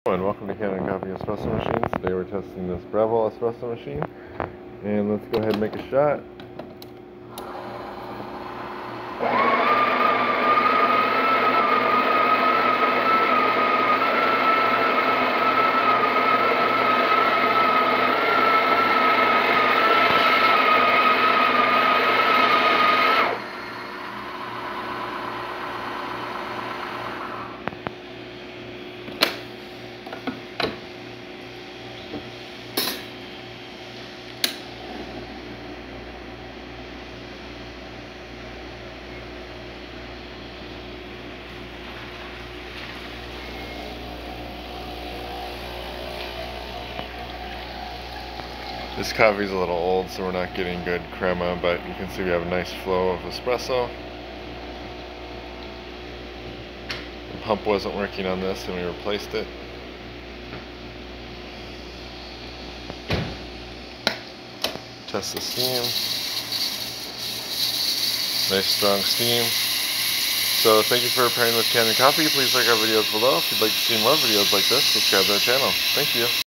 And welcome to Canada Coffee Espresso Machines. Today we're testing this Breville espresso machine, and let's go ahead and make a shot. This coffee is a little old, so we're not getting good crema, but you can see we have a nice flow of espresso. The pump wasn't working on this and we replaced it. Test the steam. Nice strong steam. So thank you for pairing with Canada Coffee. Please like our videos below. If you'd like to see more videos like this, subscribe to our channel. Thank you.